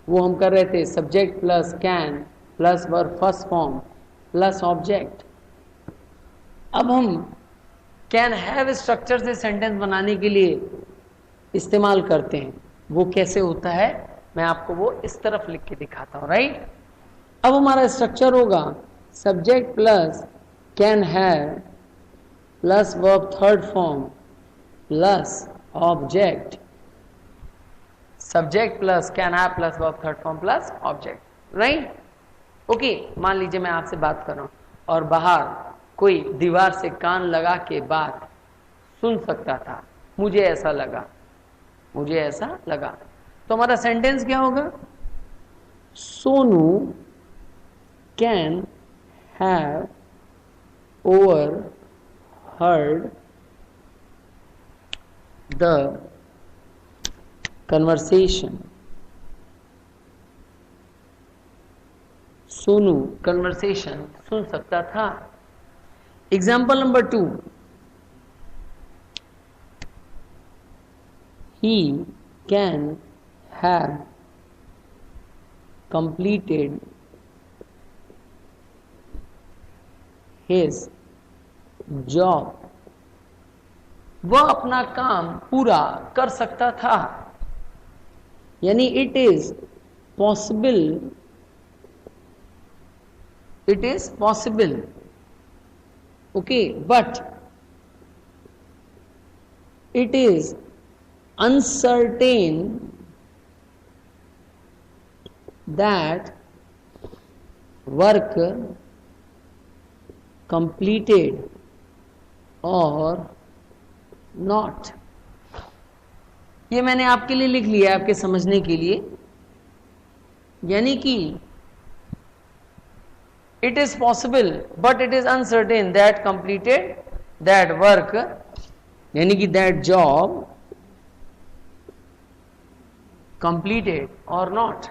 वो हम कर रहे थे subject plus can plus verb first form plus object. अब हम कैन हैव स्ट्रक्चर से सेंटेंस बनाने के लिए इस्तेमाल करते हैं। वो कैसे होता है मैं आपको वो इस तरफ लिख के दिखाता हूं, राइट। अब हमारा स्ट्रक्चर होगा subject plus can have plus verb third form plus object. Subject plus can have plus verb third form plus object, right. Okay, मान लीजिए मैं आपसे बात कर रहा हूं और बाहर कोई दीवार से कान लगा के बात सुन सकता था, मुझे ऐसा लगा, मुझे ऐसा लगा, तो हमारा सेंटेंस क्या होगा? Sonu can have overheard the conversation. Sonu conversation सुन सकता था। Example number 2, he can have completed his job। वह अपना काम पूरा कर सकता था। यानी it is possible, it is possible, okay, but it is uncertain that work completed or not। ये मैंने आपके लिए लिख लिया आपके समझने के लिए। यानी कि it is possible but it is uncertain that completed that work, यानी कि that job कंप्लीटेड और नॉट,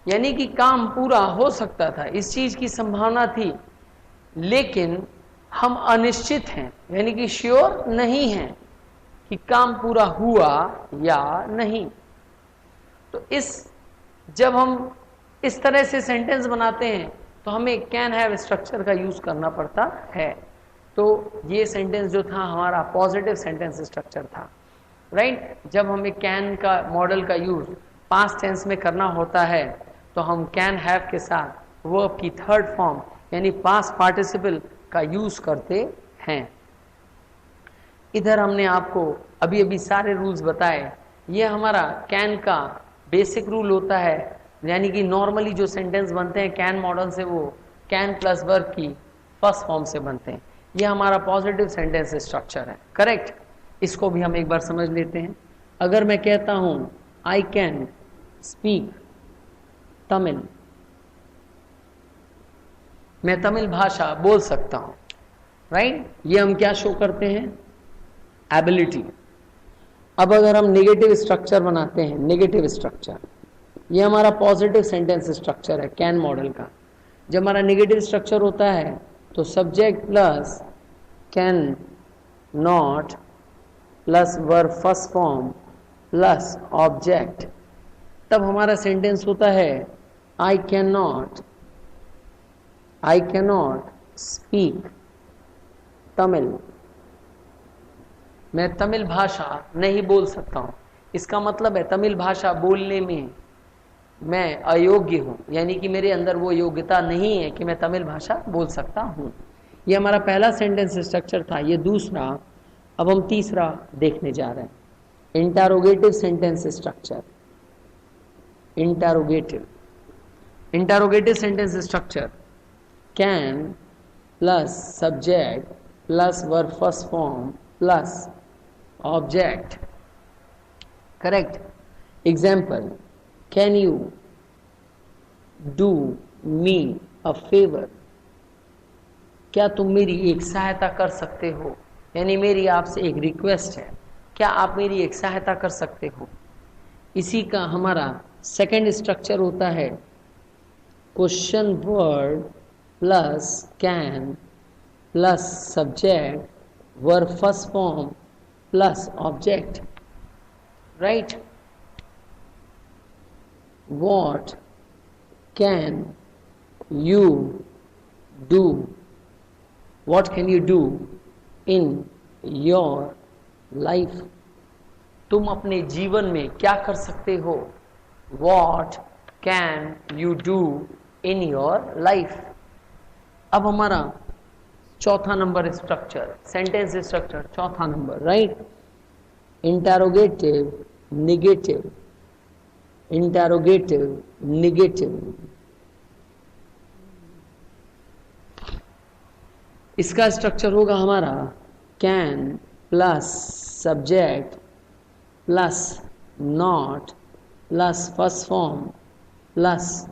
यानी कि काम पूरा हो सकता था, इस चीज की संभावना थी, लेकिन हम अनिश्चित हैं, यानी कि श्योर नहीं हैं कि काम पूरा हुआ या नहीं। तो जब हम इस तरह से सेंटेंस बनाते हैं तो हमें कैन हैव स्ट्रक्चर का यूज करना पड़ता है। तो ये सेंटेंस जो था हमारा पॉजिटिव सेंटेंस स्ट्रक्चर था, राइट। जब हमें कैन का मॉडल का यूज पास्ट टेंस में करना होता है तो हम कैन हैव के साथ वर्ब की थर्ड फॉर्म यानी पास्ट पार्टिसिपल का यूज करते हैं। इधर हमने आपको अभी अभी सारे रूल्स बताए। ये हमारा कैन का बेसिक रूल होता है, यानी कि नॉर्मली जो सेंटेंस बनते हैं कैन मॉडल से वो कैन प्लस वर्ब की फर्स्ट फॉर्म से बनते हैं। ये हमारा पॉजिटिव सेंटेंस स्ट्रक्चर है, करेक्ट। इसको भी हम एक बार समझ लेते हैं। अगर मैं कहता हूं आई कैन स्पीक तमिल, मैं तमिल भाषा बोल सकता हूं, राइट। ये हम क्या शो करते हैं? एबिलिटी। अब अगर हम नेगेटिव स्ट्रक्चर बनाते हैं, नेगेटिव स्ट्रक्चर, ये हमारा पॉजिटिव सेंटेंस स्ट्रक्चर है कैन मॉडल का। जब हमारा नेगेटिव स्ट्रक्चर होता है तो subject plus can not plus verb first form plus object, तब हमारा सेंटेंस होता है I can not speak Tamil, मैं तमिल भाषा नहीं बोल सकता हूं। इसका मतलब है तमिल भाषा बोलने में मैं अयोग्य हूं, यानी कि मेरे अंदर वो योग्यता नहीं है कि मैं तमिल भाषा बोल सकता हूं। ये हमारा पहला सेंटेंस स्ट्रक्चर था, ये दूसरा। अब हम तीसरा देखने जा रहे हैं, interrogative sentence structure. Interrogative sentence structure, can plus subject plus verb first form plus object. Correct. Example, can you do me a favour, क्या तुम मेरी एक सहायता कर सकते हो, यानी मेरी आपसे एक रिक्वेस्ट है, क्या आप मेरी एक सहायता कर सकते हो। इसी का हमारा सेकंड स्ट्रक्चर होता है question word plus can plus subject verb first form plus object. Right. What can you do? What can you do in your life? तुम अपने जीवन में क्या कर सकते हो। What can you do in your life? अब हमारा चौथा नंबर स्ट्रक्चर, सेंटेंस स्ट्रक्चर चौथा number, right. Interrogative negative, interrogative negative. इसका स्ट्रक्चर होगा हमारा can plus subject plus not plus first form plus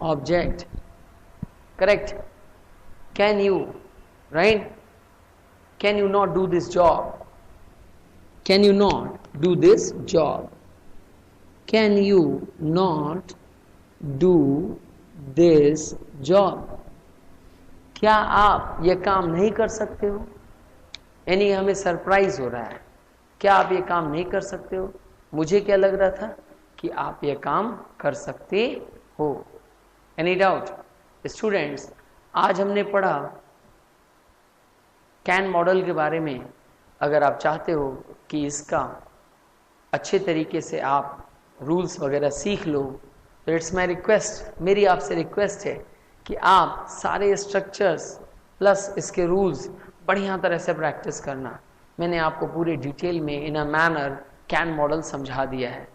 object. Correct. Can you, right, can you not do this job, can you not do this job, Can you not do this job? क्या आप ये काम नहीं कर सकते हो, यानी हमें सरप्राइज हो रहा है, क्या आप ये काम नहीं कर सकते हो। मुझे क्या लग रहा था कि आप ये काम कर सकते हो। Any doubt students? आज हमने पढ़ा कैन मॉडल के बारे में। अगर आप चाहते हो कि इसका अच्छे तरीके से आप रूल्स वगैरह सीख लो, तो इट्स माई रिक्वेस्ट, मेरी आपसे रिक्वेस्ट है कि आप सारे स्ट्रक्चर्स प्लस इसके रूल्स बढ़िया तरह से प्रैक्टिस करना। मैंने आपको पूरे डिटेल में इन अ मैनर कैन मॉडल समझा दिया है।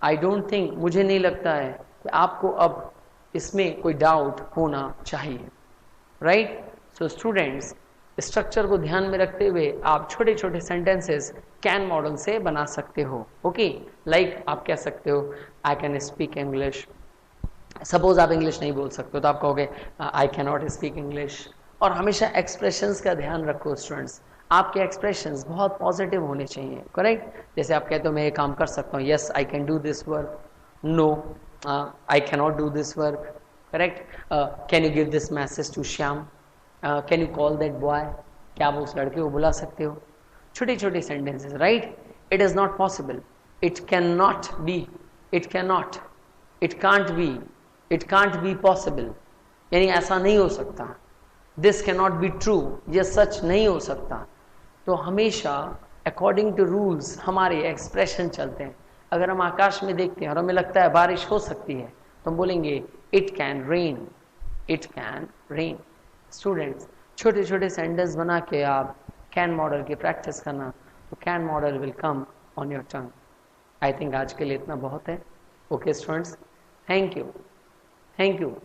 आई डोंट थिंक, मुझे नहीं लगता है कि आपको अब इसमें कोई डाउट होना चाहिए। राइट। सो स्टूडेंट्स, स्ट्रक्चर को ध्यान में रखते हुए आप छोटे छोटे सेंटेंसेस कैन मॉडल से बना सकते हो। ओके, लाइक आप कह सकते हो I can speak English. Suppose आप इंग्लिश नहीं बोल सकते हो तो आप कहोगे आई कैन नॉट स्पीक इंग्लिश। और हमेशा एक्सप्रेशंस का ध्यान रखो स्टूडेंट्स, आपके एक्सप्रेशंस बहुत पॉजिटिव होने चाहिए। करेक्ट। जैसे आप कहते हो मैं ये काम कर सकता हूँ, yes I can do this work, no I can not do this work. Correct. Can you give this message to Shyam, can you call that boy, क्या आप उस लड़के को बुला सकते हो। छोटे छोटे sentences, right. It is not possible, it can not be, it can not, it can't be, it can't be possible, यानी ऐसा नहीं हो सकता। This can not be true, ये सच नहीं हो सकता। तो हमेशा अकॉर्डिंग टू रूल्स हमारे एक्सप्रेशन चलते हैं। अगर हम आकाश में देखते हैं और हमें लगता है बारिश हो सकती है, तो हम बोलेंगे it can rain, it can rain. Students, छोटे छोटे सेंटेंस बना के आप कैन मॉडल की प्रैक्टिस करना, तो can model will come on your tongue. I think आज के लिए इतना बहुत है। Okay students, thank you, thank you.